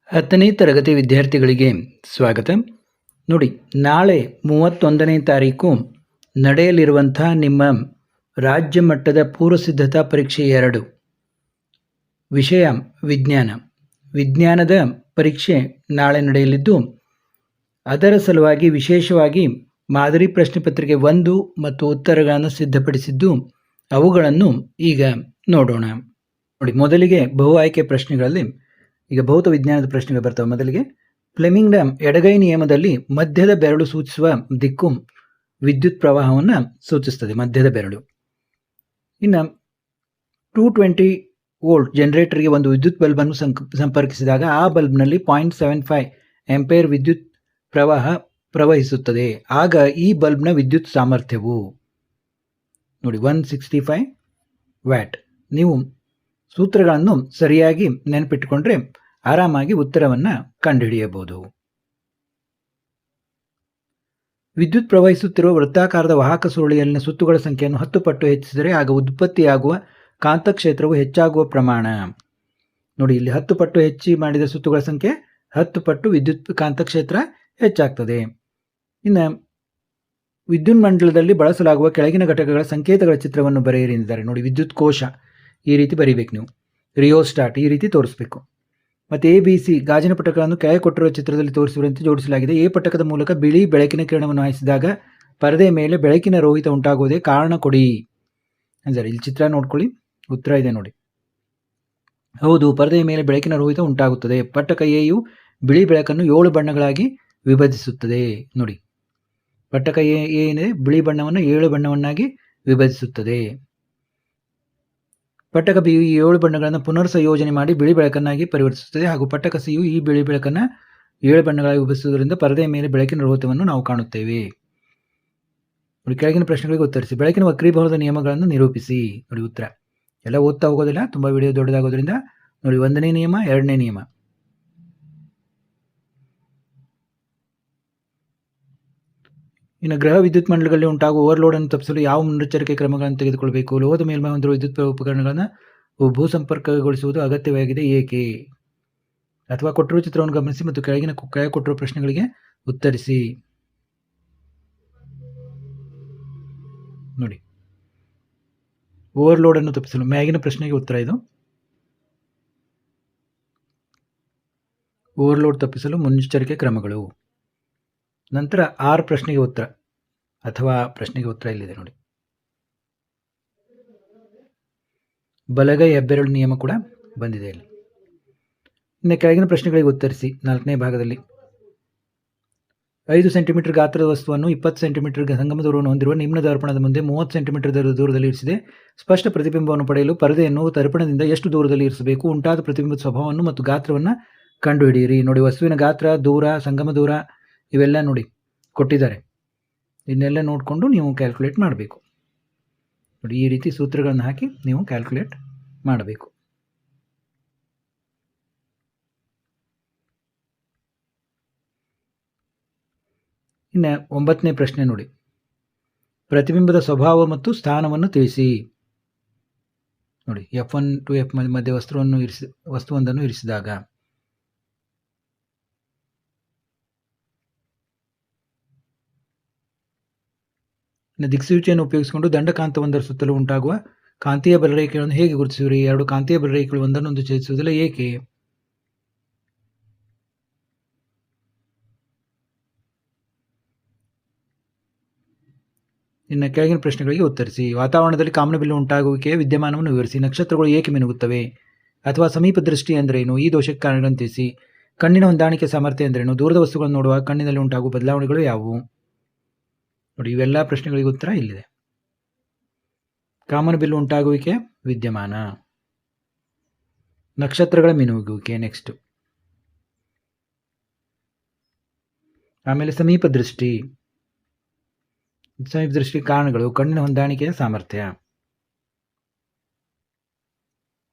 10ನೇ ತರಗತಿ ವಿದ್ಯಾರ್ಥಿಗಳಿಗೆ ಸ್ವಾಗತ. ನೋಡಿ, ನಾಳೆ 31ನೇ ತಾರೀಕು ನಡೆಯಲಿರುವಂಥ ನಿಮ್ಮ ರಾಜ್ಯ ಮಟ್ಟದ ಪೂರ್ವಸಿದ್ಧತಾ ಪರೀಕ್ಷೆ 2 ವಿಷಯ ವಿಜ್ಞಾನದ ಪರೀಕ್ಷೆ ನಾಳೆ ನಡೆಯಲಿದ್ದು, ಅದರ ಸಲುವಾಗಿ ವಿಶೇಷವಾಗಿ ಮಾದರಿ ಪ್ರಶ್ನೆ ಪತ್ರಿಕೆ 1 ಮತ್ತು ಉತ್ತರಗಳನ್ನು ಸಿದ್ಧಪಡಿಸಿದ್ದು, ಅವುಗಳನ್ನು ಈಗ ನೋಡೋಣ. ನೋಡಿ, ಮೊದಲಿಗೆ ಬಹು ಆಯ್ಕೆ ಪ್ರಶ್ನೆಗಳಲ್ಲಿ ಈಗ ಭೌತ ವಿಜ್ಞಾನದ ಪ್ರಶ್ನೆಗಳು ಬರ್ತವೆ. ಮೊದಲಿಗೆ, ಫ್ಲೆಮಿಂಗ್ನ ಎಡಗೈ ನಿಯಮದಲ್ಲಿ ಮಧ್ಯದ ಬೆರಳು ಸೂಚಿಸುವ ದಿಕ್ಕು ವಿದ್ಯುತ್ ಪ್ರವಾಹವನ್ನು ಸೂಚಿಸುತ್ತದೆ, ಮಧ್ಯದ ಬೆರಳು. ಇನ್ನು 220 ವೋಲ್ಟ್ ಜನರೇಟರ್ಗೆ ಒಂದು ವಿದ್ಯುತ್ ಬಲ್ಬನ್ನು ಸಂಪರ್ಕಿಸಿದಾಗ ಆ ಬಲ್ಬ್ನಲ್ಲಿ 0.75 ಆಂಪಿಯರ್ ವಿದ್ಯುತ್ ಪ್ರವಹಿಸುತ್ತದೆ. ಆಗ ಈ ಬಲ್ಬ್ನ ವಿದ್ಯುತ್ ಸಾಮರ್ಥ್ಯವು ನೋಡಿ 165 ವ್ಯಾಟ್. ನೀವು ಸೂತ್ರಗಳನ್ನು ಸರಿಯಾಗಿ ನೆನಪಿಟ್ಟುಕೊಂಡ್ರೆ ಆರಾಮಾಗಿ ಉತ್ತರವನ್ನು ಕಂಡುಹಿಡಿಯಬಹುದು. ವಿದ್ಯುತ್ ಪ್ರವಹಿಸುತ್ತಿರುವ ವೃತ್ತಾಕಾರದ ವಾಹಕ ಸುರುಳಿಯಲ್ಲಿನ ಸುತ್ತುಗಳ ಸಂಖ್ಯೆಯನ್ನು 10 ಪಟ್ಟು ಹೆಚ್ಚಿಸಿದರೆ ಆಗ ಉತ್ಪತ್ತಿಯಾಗುವ ಕಾಂತಕ್ಷೇತ್ರವು ಹೆಚ್ಚಾಗುವ ಪ್ರಮಾಣ. ನೋಡಿ, ಇಲ್ಲಿ 10 ಪಟ್ಟು ಹೆಚ್ಚಿ ಮಾಡಿದ ಸುತ್ತುಗಳ ಸಂಖ್ಯೆ 10 ಪಟ್ಟು ವಿದ್ಯುತ್ ಕಾಂತಕ್ಷೇತ್ರ ಹೆಚ್ಚಾಗ್ತದೆ. ಇನ್ನು ವಿದ್ಯುನ್ಮಂಡಲದಲ್ಲಿ ಬಳಸಲಾಗುವ ಕೆಳಗಿನ ಘಟಕಗಳ ಸಂಕೇತಗಳ ಚಿತ್ರವನ್ನು ಬರೆಯಿರಿ ಎಂದಿದ್ದಾರೆ. ನೋಡಿ, ವಿದ್ಯುತ್ ಕೋಶ ಈ ರೀತಿ ಬರೀಬೇಕು, ನೀವು ರಿಯೋಸ್ಟಾಟ್ ಈ ರೀತಿ ತೋರಿಸಬೇಕು. ಮತ್ತು ABC ಗಾಜಿನ ಪಟಕಗಳನ್ನು ಕೆಳಗೆ ಕೊಟ್ಟಿರುವ ಚಿತ್ರದಲ್ಲಿ ತೋರಿಸಿರುವಂತೆ ಜೋಡಿಸಲಾಗಿದೆ. ಎ ಪಟಕದ ಮೂಲಕ ಬಿಳಿ ಬೆಳಕಿನ ಕಿರಣವನ್ನು ಹಾಯಿಸಿದಾಗ ಪರದೆಯ ಮೇಲೆ ಬೆಳಕಿನ ರೋಹಿತ ಉಂಟಾಗುವುದೇ ಕಾರಣ ಕೊಡಿ ಅಂದರೆ ಇಲ್ಲಿ ಚಿತ್ರ ನೋಡ್ಕೊಳ್ಳಿ, ಉತ್ತರ ಇದೆ ನೋಡಿ. ಹೌದು, ಪರದೆಯ ಮೇಲೆ ಬೆಳಕಿನ ರೋಹಿತ ಉಂಟಾಗುತ್ತದೆ. ಪಟ್ಟಕ ಎಯು ಬಿಳಿ ಬೆಳಕನ್ನು 7 ಬಣ್ಣಗಳಾಗಿ ವಿಭಜಿಸುತ್ತದೆ. ನೋಡಿ, ಪಟ್ಟಕ ಎ ಏನಿದೆ ಬಿಳಿ ಬಣ್ಣವನ್ನು 7 ಬಣ್ಣವನ್ನಾಗಿ ವಿಭಜಿಸುತ್ತದೆ. ಪಟ್ಟಕ ಬಿಯು ಈ 7 ಬಣ್ಣಗಳನ್ನು ಪುನರ್ ಸಂಯೋಜನೆ ಮಾಡಿ ಬಿಳಿ ಬೆಳಕನ್ನಾಗಿ ಪರಿವರ್ತಿಸುತ್ತದೆ. ಹಾಗೂ ಪಟ್ಟಕ ಸಿಯು ಈ ಬಿಳಿ ಬೆಳಕನ್ನು 7 ಬಣ್ಣಗಳಾಗಿ ವಿಭಜಿಸುವುದರಿಂದ ಪರದೆಯ ಮೇಲೆ ಬೆಳಕಿನ ರೋಹಿತವನ್ನು ನಾವು ಕಾಣುತ್ತೇವೆ. ನೋಡಿ, ಕೆಳಗಿನ ಪ್ರಶ್ನೆಗಳಿಗೆ ಉತ್ತರಿಸಿ. ಬೆಳಕಿನ ವಕ್ರೀಭವನದ ನಿಯಮಗಳನ್ನು ನಿರೂಪಿಸಿ. ನೋಡಿ, ಉತ್ತರ ಎಲ್ಲ ಓದ್ತಾ ಹೋಗೋದಿಲ್ಲ, ತುಂಬ ವಿಡಿಯೋ ದೊಡ್ಡದಾಗೋದ್ರಿಂದ. ನೋಡಿ, 1ನೇ ನಿಯಮ, 2ನೇ ನಿಯಮ. ಇನ್ನು ಗ್ರಹ ವಿದ್ಯುತ್ ಮಂಡಲಗಳಲ್ಲಿ ಉಂಟಾಗುವ ಓವರ್ಲೋಡ್ ಅನ್ನು ತಪ್ಪಿಸಲು ಯಾವ ಮುನ್ನೆಚ್ಚರಿಕೆ ಕ್ರಮಗಳನ್ನು ತೆಗೆದುಕೊಳ್ಳಬೇಕು? ಲೋಹದ ಮೇಲ್ಮೈ ಹೊಂದಿರುವ ವಿದ್ಯುತ್ ಉಪಕರಣಗಳನ್ನು ಭೂ ಸಂಪರ್ಕಗೊಳಿಸುವುದು ಅಗತ್ಯವಾಗಿದೆ, ಏಕೆ? ಅಥವಾ ಕೊಟ್ಟಿರುವ ಚಿತ್ರವನ್ನು ಗಮನಿಸಿ ಮತ್ತು ಕೆಳಗೆ ಕೊಟ್ಟಿರುವ ಪ್ರಶ್ನೆಗಳಿಗೆ ಉತ್ತರಿಸಿ. ನೋಡಿ, ಓವರ್ಲೋಡ್ ಅನ್ನು ತಪ್ಪಿಸಲು ಮ್ಯಾಗಿನ ಪ್ರಶ್ನೆಗೆ ಉತ್ತರ ಇದು. ಓವರ್ಲೋಡ್ ತಪ್ಪಿಸಲು ಮುನ್ನೆಚ್ಚರಿಕೆ ಕ್ರಮಗಳು. ನಂತರ 6 ಪ್ರಶ್ನೆಗೆ ಉತ್ತರ ಅಥವಾ ಪ್ರಶ್ನೆಗೆ ಉತ್ತರ ಇಲ್ಲಿದೆ ನೋಡಿ. ಬಲಗೈ ಹೆಬ್ಬೆರಳು ನಿಯಮ ಕೂಡ ಬಂದಿದೆ ಇಲ್ಲಿ. ಇನ್ನು ಕೆಳಗಿನ ಪ್ರಶ್ನೆಗಳಿಗೆ ಉತ್ತರಿಸಿ. 4ನೇ ಭಾಗದಲ್ಲಿ 5 ಸೆಂಟಿಮೀಟರ್ ಗಾತ್ರದ ವಸ್ತುವನ್ನು 20 ಸೆಂಟಿಮೀಟರ್ ಸಂಗಮ ದೂರವನ್ನು ಹೊಂದಿರುವ ನಿಮ್ನ ದರ್ಪಣದ ಮುಂದೆ 30 ಸೆಂಟಿಮೀಟರ್ ದೂರದಲ್ಲಿ ಇರಿಸಿದೆ. ಸ್ಪಷ್ಟ ಪ್ರತಿಬಿಂಬವನ್ನು ಪಡೆಯಲು ಪರದೆಯನ್ನು ದರ್ಪಣದಿಂದ ಎಷ್ಟು ದೂರದಲ್ಲಿ ಇರಿಸಬೇಕು? ಉಂಟಾದ ಪ್ರತಿಬಿಂಬದ ಸ್ವಭಾವವನ್ನು ಮತ್ತು ಗಾತ್ರವನ್ನು ಕಂಡುಹಿಡಿಯಿರಿ. ನೋಡಿ, ವಸ್ತುವಿನ ಗಾತ್ರ, ದೂರ, ಸಂಗಮ ದೂರ ಇವೆಲ್ಲ ನೋಡಿ ಕೊಟ್ಟಿದ್ದಾರೆ. ಇದನ್ನೆಲ್ಲ ನೋಡಿಕೊಂಡು ನೀವು ಕ್ಯಾಲ್ಕುಲೇಟ್ ಮಾಡಬೇಕು. ನೋಡಿ, ಈ ರೀತಿ ಸೂತ್ರಗಳನ್ನು ಹಾಕಿ ನೀವು ಕ್ಯಾಲ್ಕುಲೇಟ್ ಮಾಡಬೇಕು. ಇನ್ನು 9ನೇ ಪ್ರಶ್ನೆ ನೋಡಿ, ಪ್ರತಿಬಿಂಬದ ಸ್ವಭಾವ ಮತ್ತು ಸ್ಥಾನವನ್ನು ತಿಳಿಸಿ. ನೋಡಿ, F1 to F ಮಧ್ಯೆ ವಸ್ತುವೊಂದನ್ನು ಇರಿಸಿದಾಗ ದಿಕ್ಸೂಚಿಯನ್ನು ಉಪಯೋಗಿಸಿಕೊಂಡು ದಂಡಕಾಂತವೊಂದರ ಸುತ್ತಲೂ ಉಂಟಾಗುವ ಕಾಂತೀಯ ಬಲರೇಖೆಗಳನ್ನು ಹೇಗೆ ಗುರುತಿಸುವಿರಿ? 2 ಕಾಂತೀಯ ಬಲರೇಖೆಗಳು ಒಂದನ್ನೊಂದು ಛೇದಿಸುವುದಿಲ್ಲ, ಏಕೆ? ಇನ್ನು ಕೆಳಗಿನ ಪ್ರಶ್ನೆಗಳಿಗೆ ಉತ್ತರಿಸಿ. ವಾತಾವರಣದಲ್ಲಿ ಕಾಮನಬಿಲ್ಲು ಉಂಟಾಗುವಿಕೆಯ ವಿದ್ಯಮಾನವನ್ನು ವಿವರಿಸಿ. ನಕ್ಷತ್ರಗಳು ಏಕೆ ಮಿನುಗುತ್ತವೆ? ಅಥವಾ ಸಮೀಪ ದೃಷ್ಟಿ ಎಂದರೇನು? ಈ ದೋಷಕ್ಕೆ ಕಾರಣಗಳನ್ನು ತಿಳಿಸಿ. ಕಣ್ಣಿನ ಹೊಂದಾಣಿಕೆ ಸಾಮರ್ಥ್ಯ ಎಂದರೇನು? ದೂರದ ವಸ್ತುಗಳನ್ನು ನೋಡುವಾಗ ಕಣ್ಣಿನಲ್ಲಿ ಉಂಟಾಗುವ ಬದಲಾವಣೆಗಳು ಯಾವುವು? ನೋಡಿ, ಇವೆಲ್ಲ ಪ್ರಶ್ನೆಗಳಿಗೆ ಉತ್ತರ ಇಲ್ಲಿದೆ. ಕಾಮನಬಿಲ್ಲು ಉಂಟಾಗುವಿಕೆ ವಿದ್ಯಮಾನ, ನಕ್ಷತ್ರಗಳ ಮಿನುಗುವಿಕೆ ನೆಕ್ಸ್ಟ್. ಆಮೇಲೆ ಸಮೀಪ ದೃಷ್ಟಿ ಕಾರಣಗಳು, ಕಣ್ಣಿನ ಹೊಂದಾಣಿಕೆಯ ಸಾಮರ್ಥ್ಯ.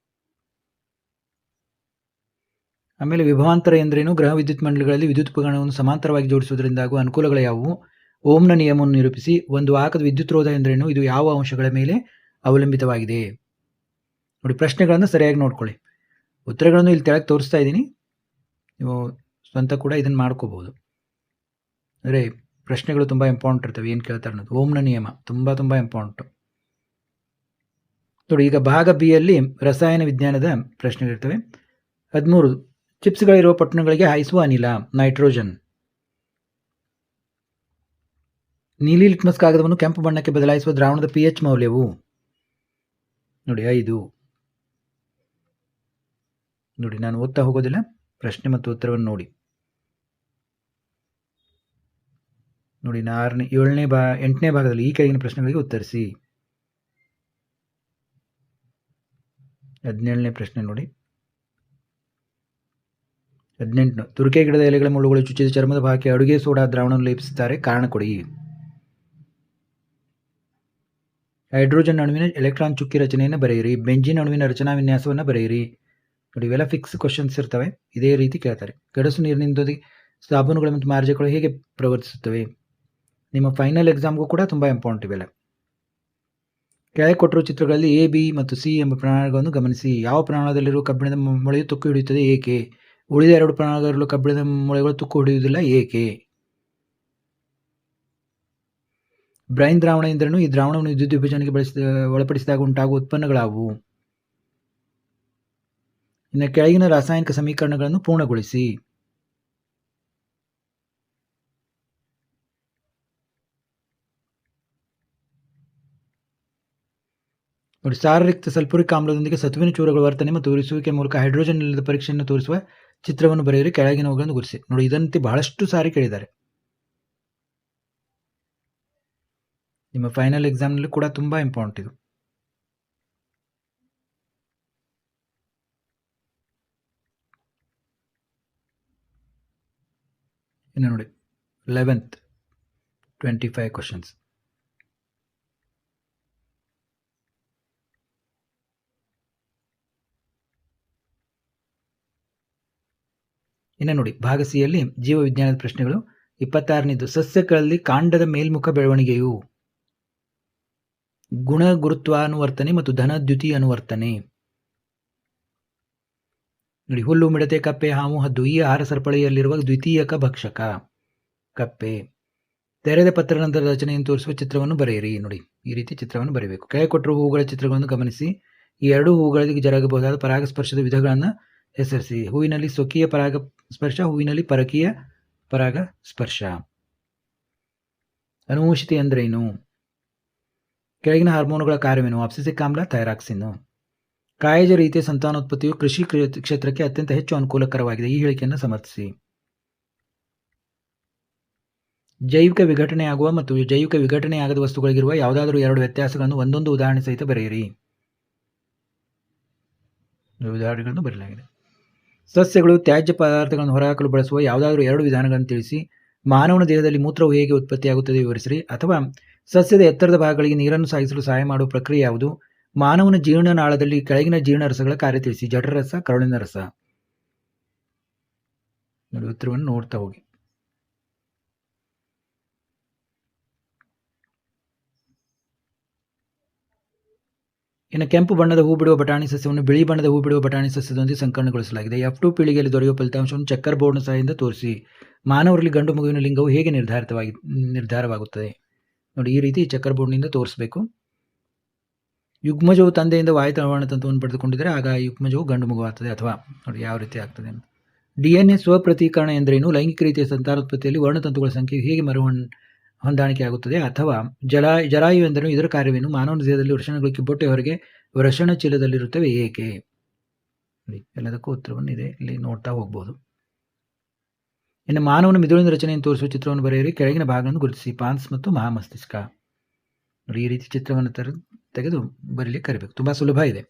ಆಮೇಲೆ ವಿಭವಾಂತರ ಎಂದರೇನು? ಗ್ರಹ ವಿದ್ಯುತ್ ಮಂಡಲಗಳಲ್ಲಿ ವಿದ್ಯುತ್ ಉಪಕರಣವನ್ನು ಸಮಾಂತರವಾಗಿ ಜೋಡಿಸುವುದರಿಂದ ಆಗುವ ಅನುಕೂಲಗಳು ಯಾವುವು? ಓಮ್ನ ನಿಯಮವನ್ನು ನಿರೂಪಿಸಿ. ಒಂದು ವಾಹಕದ ವಿದ್ಯುತ್ ರೋಧ ಎಂದರೇನು? ಇದು ಯಾವ ಅಂಶಗಳ ಮೇಲೆ ಅವಲಂಬಿತವಾಗಿದೆ? ನೋಡಿ, ಪ್ರಶ್ನೆಗಳನ್ನು ಸರಿಯಾಗಿ ನೋಡ್ಕೊಳ್ಳಿ. ಉತ್ತರಗಳನ್ನು ಇಲ್ಲಿ ತೆಳಗೆ ತೋರಿಸ್ತಾ ಇದ್ದೀನಿ, ನೀವು ಸ್ವಂತ ಕೂಡ ಇದನ್ನು ಮಾಡ್ಕೋಬೋದು. ಅಂದರೆ ಪ್ರಶ್ನೆಗಳು ತುಂಬ ಇಂಪಾರ್ಟೆಂಟ್ ಇರ್ತವೆ. ಏನು ಕೇಳ್ತಾರೆ ಅನ್ನೋದು. ಓಮ್ನ ನಿಯಮ ತುಂಬ ತುಂಬ ಇಂಪಾರ್ಟೆಂಟು. ನೋಡಿ, ಈಗ ಭಾಗ ಬಿ ಯಲ್ಲಿ ರಸಾಯನ ವಿಜ್ಞಾನದ ಪ್ರಶ್ನೆಗಳಿರ್ತವೆ. 13 ಚಿಪ್ಸ್ಗಳಿರುವ ಪಟ್ಟಣಗಳಿಗೆ ಹಾಯಿಸುವ ಅನಿಲ ನೈಟ್ರೋಜನ್. ನೀಲಿ ಲಿಟ್ಮಸ್ ಕಾಗದವನ್ನು ಕೆಂಪು ಬಣ್ಣಕ್ಕೆ ಬದಲಾಯಿಸುವ ದ್ರಾವಣದ pH ಮೌಲ್ಯವು ನೋಡಿ 5. ನೋಡಿ, ನಾನು ಓದ್ತಾ ಹೋಗೋದಿಲ್ಲ, ಪ್ರಶ್ನೆ ಮತ್ತು ಉತ್ತರವನ್ನು ನೋಡಿ. ನೋಡಿ, 8ನೇ ಭಾಗದಲ್ಲಿ ಈ ಕೆಳಗಿನ ಪ್ರಶ್ನೆಗಳಿಗೆ ಉತ್ತರಿಸಿ. 17ನೇ ಪ್ರಶ್ನೆ ನೋಡಿ. 18 ತುರಿಕೆ ಗಿಡದ ಎಲೆಗಳ ಮುಳ್ಳುಗಳು ಚುಚ್ಚಿದ ಚರ್ಮದ ಭಾಗಕ್ಕೆ ಅಡುಗೆ ಸೋಡಾ ದ್ರಾವಣವನ್ನು ಲೇಪಿಸುತ್ತಾರೆ, ಕಾರಣ ಕೊಡಿ. ಹೈಡ್ರೋಜನ್ ಅಣುವಿನ ಎಲೆಕ್ಟ್ರಾನ್ ಚುಕ್ಕಿ ರಚನೆಯನ್ನು ಬರೆಯಿರಿ. ಬೆಂಜಿನ್ ಅಣುವಿನ ರಚನಾ ವಿನ್ಯಾಸವನ್ನು ಬರೆಯಿರಿ. ನೋಡಿ, ಇವೆಲ್ಲ ಫಿಕ್ಸ್ ಕ್ವಶನ್ಸ್ ಇರ್ತವೆ. ಇದೇ ರೀತಿ ಕೇಳ್ತಾರೆ. ಗಡಸು ನೀರಿನಿಂದ ಸಾಬೂನುಗಳು ಮತ್ತು ಮಾರ್ಜಕಗಳು ಹೇಗೆ ಪ್ರವರ್ತಿಸುತ್ತವೆ? ನಿಮ್ಮ ಫೈನಲ್ ಎಕ್ಸಾಮ್ಗೂ ಕೂಡ ತುಂಬ ಇಂಪಾರ್ಟೆಂಟ್ ಇವೆಲ್ಲ. ಕೆಳಗೆ ಕೊಟ್ಟಿರುವ ಚಿತ್ರಗಳಲ್ಲಿ ಎ, ಬಿ ಮತ್ತು ಸಿ ಎಂಬ ಪ್ರಮಾಣಗಳನ್ನು ಗಮನಿಸಿ. ಯಾವ ಪ್ರಮಾಣದಲ್ಲಿರುವ ಕಬ್ಬಿಣದ ಮೊಳೆಯು ತುಕ್ಕು ಹಿಡಿಯುತ್ತದೆ, ಏಕೆ? ಉಳಿದ 2 ಪ್ರಮಾಣದಲ್ಲಿರುವ ಕಬ್ಬಿಣದ ಮೊಳೆಗಳು ತುಕ್ಕು ಹಿಡಿಯುವುದಿಲ್ಲ, ಏಕೆ? ಬ್ರೈನ್ ದ್ರಾವಣ ಎಂದರೇನು? ಈ ದ್ರಾವಣವನ್ನು ವಿದ್ಯುತ್ ವಿಭಜನೆಗೆ ಒಳಪಡಿಸಿದಾಗ ಉಂಟಾಗುವ ಉತ್ಪನ್ನಗಳಾವು? ಇನ್ನು ಕೆಳಗಿನ ರಾಸಾಯನಿಕ ಸಮೀಕರಣಗಳನ್ನು ಪೂರ್ಣಗೊಳಿಸಿ. ನೋಡಿ, ಸಾರರಿಕ್ತ ಸಲ್ಫ್ಯೂರಿಕ್ ಆಮ್ಲದೊಂದಿಗೆ ಸತುವಿನ ಚೂರುಗಳ ವರ್ತನೆ ಮತ್ತು ಉರಿಸುವಿಕೆ ಮೂಲಕ ಹೈಡ್ರೋಜನ್ ಇಲ್ಲದ ಪರೀಕ್ಷೆಯನ್ನು ತೋರಿಸುವ ಚಿತ್ರವನ್ನು ಬರೆಯಿರಿ. ಕೆಳಗಿನವುಗಳನ್ನು ಗುರುತಿಸಿ. ನೋಡಿ, ಇದಂತೆ ಬಹಳಷ್ಟು ಸಾರಿ ಕೇಳಿದ್ದಾರೆ. ನಿಮ್ಮ ಫೈನಲ್ ಎಕ್ಸಾಮ್ನಲ್ಲಿ ಕೂಡ ತುಂಬ ಇಂಪಾರ್ಟೆಂಟ್ ಇದು. ಇನ್ನು ನೋಡಿ, 11th 25 ಕ್ವಶನ್ಸ್. ಇನ್ನು ನೋಡಿ, ಭಾಗ ಸಿಯಲ್ಲಿ ಜೀವ ವಿಜ್ಞಾನದ ಪ್ರಶ್ನೆಗಳು. 26ನೇದು ಸಸ್ಯಗಳಲ್ಲಿ ಕಾಂಡದ ಮೇಲ್ಮುಖ ಬೆಳವಣಿಗೆಯು ಗುಣ ಗುರುತ್ವಾನುವರ್ತನೆ ಮತ್ತು ಧನ ದ್ಯುತಿ ಅನುವರ್ತನೆ. ನೋಡಿ, ಹುಲ್ಲು, ಮಿಡತೆ, ಕಪ್ಪೆ, ಹಾವು, ಹದ್ದು ಈ ಆಹಾರ ಸರಪಳಿಯಲ್ಲಿರುವ ದ್ವಿತೀಯಕ ಭಕ್ಷಕ ಕಪ್ಪೆ. ತೆರೆದ ಪತ್ರ ನಂತರ ರಚನೆಯನ್ನು ತೋರಿಸುವ ಚಿತ್ರವನ್ನು ಬರೆಯಿರಿ. ನೋಡಿ, ಈ ರೀತಿ ಚಿತ್ರವನ್ನು ಬರೆಯಬೇಕು. ಕೆಳಗೆ ಕೊಟ್ಟಿರುವ ಹೂಗಳ ಚಿತ್ರಗಳನ್ನು ಗಮನಿಸಿ. ಈ 2 ಹೂಗಳಿಗೆ ಜರುಗಬಹುದಾದ ಪರಾಗಸ್ಪರ್ಶದ ವಿಧಗಳನ್ನು ಹೆಸರಿಸಿ. ಹೂವಿನಲ್ಲಿ ಸ್ವಕೀಯ ಪರಾಗಸ್ಪರ್ಶ, ಹೂವಿನಲ್ಲಿ ಪರಕೀಯ ಪರಾಗಸ್ಪರ್ಶ. ಅನುವಂಶಿತೆ ಎಂದರೇನು? ಕೆಳಗಿನ ಹಾರ್ಮೋನುಗಳ ಕಾರ್ಯವೇನು? ಅಬ್ಸಿಸಿಕ್ ಆಮ್ಲ, ಥೈರಾಕ್ಸಿನ್. ಕಾಯಜ ರೀತಿಯ ಸಂತಾನೋತ್ಪತ್ತಿಯು ಕೃಷಿ ಕ್ಷೇತ್ರಕ್ಕೆ ಅತ್ಯಂತ ಹೆಚ್ಚು ಅನುಕೂಲಕರವಾಗಿದೆ. ಈ ಹೇಳಿಕೆಯನ್ನು ಸಮರ್ಥಿಸಿ. ಜೈವಿಕ ವಿಘಟನೆಯಾಗುವ ಮತ್ತು ಜೈವಿಕ ವಿಘಟನೆಯಾಗದ ವಸ್ತುಗಳಿಗಿರುವ ಯಾವುದಾದರೂ 2 ವ್ಯತ್ಯಾಸಗಳನ್ನು ಒಂದೊಂದು ಉದಾಹರಣೆ ಸಹಿತ ಬರೆಯಿರಿ. ಉದಾಹರಣೆಗಳನ್ನು ಬರೆಯಲಾಗಿದೆ. ಸಸ್ಯಗಳು ತ್ಯಾಜ್ಯ ಪದಾರ್ಥಗಳನ್ನು ಹೊರಹಾಕಲು ಬಳಸುವ ಯಾವುದಾದರೂ 2 ವಿಧಾನಗಳನ್ನು ತಿಳಿಸಿ. ಮಾನವನ ದೇಹದಲ್ಲಿ ಮೂತ್ರವು ಹೇಗೆ ಉತ್ಪತ್ತಿಯಾಗುತ್ತದೆ ವಿವರಿಸಿರಿ. ಅಥವಾ ಸಸ್ಯದ ಎತ್ತರದ ಭಾಗಗಳಿಗೆ ನೀರನ್ನು ಸಾಗಿಸಲು ಸಹಾಯ ಮಾಡುವ ಪ್ರಕ್ರಿಯೆ ಯಾವುದು? ಮಾನವನ ಜೀರ್ಣನಾಳದಲ್ಲಿ ಕೆಳಗಿನ ಜೀರ್ಣರಸಗಳ ಕಾರ್ಯ ತಿಳಿಸಿ. ಜಠರರಸ, ಕರುಳಿನ ರಸ. ನೋಡಿ, ಉತ್ತರವನ್ನು ನೋಡ್ತಾ ಹೋಗಿ. ಇನ್ನು ಕೆಂಪು ಬಣ್ಣದ ಹೂ ಬಿಡುವ ಬಟಾಣಿ ಸಸ್ಯವನ್ನು ಬಿಳಿ ಬಣ್ಣದ ಹೂ ಬಿಡುವ ಬಟಾಣಿ ಸಸ್ಯದೊಂದಿಗೆ ಸಂಕಲನಗೊಳಿಸಲಾಗಿದೆ. F2 ಪೀಳಿಗೆಯಲ್ಲಿ ದೊರೆಯುವ ಫಲಿತಾಂಶವನ್ನು ಚೆಕ್ಕರ್ ಬೋರ್ಡ್ನ ಸಹಾಯದಿಂದ ತೋರಿಸಿ. ಮಾನವರಲ್ಲಿ ಗಂಡು ಮಗುವಿನ ಲಿಂಗವು ಹೇಗೆ ನಿರ್ಧಾರವಾಗುತ್ತದೆ? ನೋಡಿ, ಈ ರೀತಿ ಚೆಕ್ಕರ್ ಬೋರ್ಡ್ನಿಂದ ತೋರಿಸಬೇಕು. ಯುಗ್ಮಜವು ತಂದೆಯಿಂದ ವಾಯುತ ವರ್ಣತಂತುವನ್ನು ಪಡೆದುಕೊಂಡಿದ್ದರೆ ಆಗ ಯುಗ್ಮಜವು ಗಂಡು ಮಗು ಆಗ್ತದೆ. ಅಥವಾ ನೋಡಿ ಯಾವ ರೀತಿ ಆಗ್ತದೆ ಅಂತ. DNA ಸ್ವಪ್ರತೀಕರಣ ಎಂದರೇನು? ಲೈಂಗಿಕ ರೀತಿಯ ಸಂತಾನೋತ್ಪತ್ತಿಯಲ್ಲಿ ವರ್ಣತಂತುಗಳ ಸಂಖ್ಯೆ ಹೇಗೆ ಹೊಂದಾಣಿಕೆ ಆಗುತ್ತದೆ? ಅಥವಾ ಜರಾಯು ಎಂದರೇನು? ಇದರ ಕಾರ್ಯವೇನು? ಮಾನವನ ದೇಹದಲ್ಲಿ ವೃಷಣಗಳು ಕಿಬ್ಬೊಟ್ಟೆ ಹೊರಗೆ ವೃಷಣ ಚೀಲದಲ್ಲಿರುತ್ತವೆ, ಏಕೆ? ಎಲ್ಲದಕ್ಕೂ ಉತ್ತರವನ್ನು ಇದೆ ಇಲ್ಲಿ ನೋಡ್ತಾ ಹೋಗ್ಬೋದು. ಇನ್ನು ಮಾನವನ ಮಿದುಳಿನ ರಚನೆಯನ್ನು ತೋರಿಸುವ ಚಿತ್ರವನ್ನು ಬರೆಯಿರಿ. ಕೆಳಗಿನ ಭಾಗವನ್ನು ಗುರುತಿಸಿ. ಪಾನ್ಸ್ ಮತ್ತು ಮಹಾಮಸ್ತಿಷ್ಕ. ನೋಡಿ, ಈ ರೀತಿ ಚಿತ್ರವನ್ನು ತೆಗೆದು ಬರೀಲಿಕ್ಕೆ ಕರಿಬೇಕು. ತುಂಬ ಸುಲಭ ಇದೆ.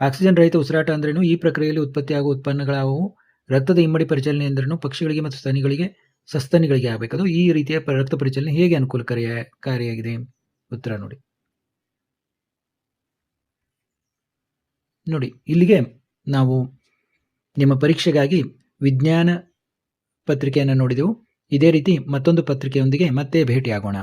ಆಕ್ಸಿಜನ್ ರಹಿತ ಉಸಿರಾಟ ಅಂದ್ರೇನು? ಈ ಪ್ರಕ್ರಿಯೆಯಲ್ಲಿ ಉತ್ಪತ್ತಿಯಾಗುವ ಉತ್ಪನ್ನಗಳಾವು? ರಕ್ತದ ಇಮ್ಮಡಿ ಪರಿಚಲನೆ ಎಂದರೇನು? ಪಕ್ಷಿಗಳಿಗೆ ಮತ್ತು ಸಸ್ತನಿಗಳಿಗೆ ಆಗಬೇಕದು. ಈ ರೀತಿಯ ರಕ್ತ ಪರಿಚಲನೆ ಹೇಗೆ ಅನುಕೂಲಕಾರಿಯಾಗಿದೆ? ಉತ್ತರ ನೋಡಿ. ನೋಡಿ, ಇಲ್ಲಿಗೆ ನಾವು ನಿಮ್ಮ ಪರೀಕ್ಷೆಗಾಗಿ ವಿಜ್ಞಾನ ಪತ್ರಿಕೆಯನ್ನು ನೋಡಿದೆವು. ಇದೇ ರೀತಿ ಮತ್ತೊಂದು ಪತ್ರಿಕೆಯೊಂದಿಗೆ ಮತ್ತೆ ಭೇಟಿಯಾಗೋಣ.